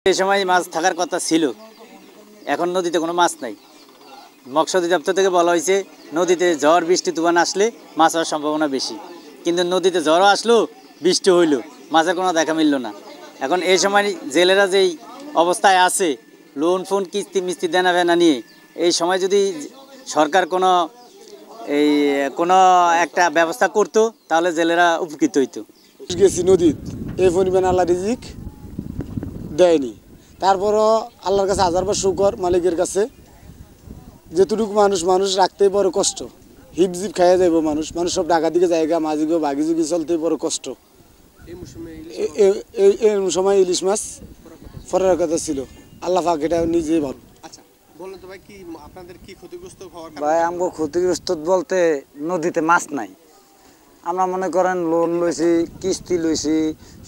এই সময় মাছ থাকার কথা ছিল, এখন নদীতে কোনো মাছ নাই। মৎস্য অধিদপ্তর থেকে বলা হয়েছে নদীতে ঝড় বৃষ্টি তুফান আসলে মাছ হওয়ার সম্ভাবনা বেশি, কিন্তু নদীতে ঝড়ও আসলো, বৃষ্টি হইল, মাছের কোনো দেখা মিলল না। এখন এই সময় জেলেরা যেই অবস্থায় আছে, লোন ফোন কিস্তি মিস্তি দেনা ফেনা নিয়ে, এই সময় যদি সরকার কোনো একটা ব্যবস্থা করতো তাহলে জেলেরা উপকৃত হইতো। গেছি নদীত এই পরিমাণ আল্লাহ রিজিক দেয়নি, তারপরও আল্লাহর কাছে হাজারবার শুকর মালিকের কাছে। যেটুকু মানুষ রাখতেই বড় কষ্ট, হিপজিপ খাইয়া যাইব মানুষ সব ঢাকা দিকে জায়গা মাঝিগো বাগিযুগি চলতেই বড় কষ্ট। এই সময় ইলিশ মাছ ফরার কথা ছিল, আল্লাহ পাক এটা নিজেই ভালো। ভাই আমগো ক্ষতিগ্রস্ত বলতে নদীতে মাছ নাই। আমরা মনে করেন লোন লইছি, কিস্তি লইছি,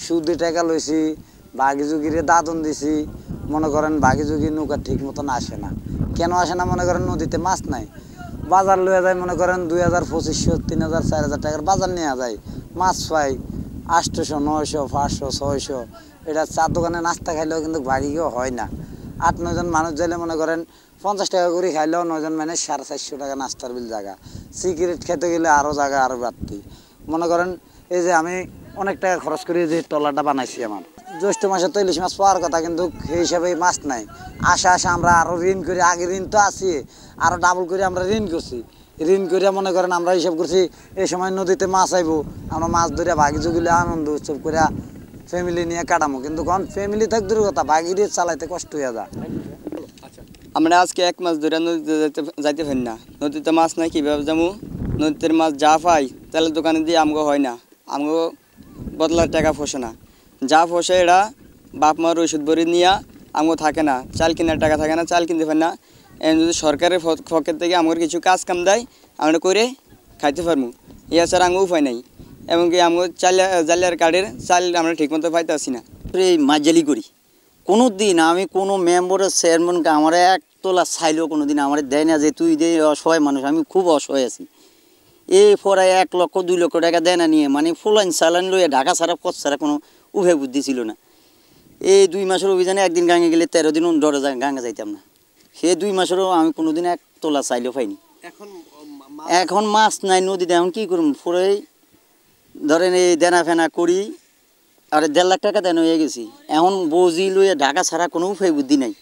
সুদে টাকা লইছি, বাগিযুগিরে দাদন দিছি। মনে করেন বাগিযুগি নৌকা ঠিক মতন আসে না। কেন আসে না? মনে করেন নদীতে মাছ নাই। বাজার লইয়া যায় মনে করেন 2000, 2500, 3000, 4000 টাকার বাজার নেওয়া যায়। মাছ পাই 800, 900, 500, 600। এটা চার দোকানে নাস্তা খাইলেও কিন্তু বাড়িও হয় না। 8-9 জন মানুষ যাইলে মনে করেন 50 টাকা করে খাইলেও 9 জন মানে 450 টাকা নাস্তার বিল জায়গা। সিগারেট খেতে গেলে আরও জায়গা, আরও বাড়তি। মনে করেন এই যে আমি অনেক টাকা খরচ করে যে ট্রলারটা বানাইছি, আমার জ্যৈষ্ঠ মাসে তো ইলিশ মাছ পাওয়ার কথা, কিন্তু সেই হিসাবে মাছ নাই। আশা আমরা আরও ঋণ করি, আগে ঋণ তো আছে, আরও ডাবল করে আমরা ঋণ করছি। ঋণ করে মনে করেন আমরা হিসাব করছি এই সময় নদীতে মাছ আইব, আমরা মাছ ধরে ভাগি জুগিলে আনন্দ উৎসব করে ফ্যামিলি নিয়ে কাটামো। কিন্তু কারণ ফ্যামিলি থাক দূর কথা, বাগিরে চালাইতে কষ্ট হয়ে যায়। আমরা আজকে 1 মাস ধরে নদীতে যাইতে পারি না। নদীতে মাছ নাই, কীভাবে যাবো? নদীতে মাছ যা পাই তেলের দোকানে দিয়ে আমগো হয় না, আমগো বদলার টাকা ফসে না। যা ফসে এরা বাপ মার ওষুধ ভরে নিয়ে আমগো থাকে না, চাল কেনার টাকা থাকে না, চাল কিনতে পারি না। যদি সরকারের পক্ষের থেকে আমার কিছু কাজ কাম দেয়, আমরা করে খাইতে পারবো। এছাড়া আমগো উপায় নাই। এমনকি আমগো জালিয়ার কার্ডের চাল আমরা ঠিকমতো পাইতে আসি না। এই মাঝজালি করি, কোনো দিন আমি কোনো মেম্বারের চেয়ারম্যানকে আমার 1 তোলা চাইলেও কোনো দিন আমার দেয় না, যে তুই দে, অসহায় মানুষ, আমি খুব অসহায় আছি। এই পরে 1 লক্ষ 2 লক্ষ টাকা দেয় না নিয়ে, মানে ফুলাইন চালান লইয়া ঢাকা ছাড়া পথ ছাড়া কোনো উভয় বুদ্ধি ছিল না। এই 2 মাসের অভিযানে একদিন গাঙে গেলে 13 দিন ডরে গাঙে যাইতাম না। সে 2 মাসেরও আমি কোনো দিন 1 তোলা চাইলেও পাইনি। এখন মাছ নাই নদীতে, এখন কী করুন? পরে ধরেন এই দেনা ফেনা করি, আর 1.5 লাখ টাকা দেন হয়ে গেছি। এখন বজি লইয়া ঢাকা ছাড়া কোনো উপায় বুদ্ধি নাই।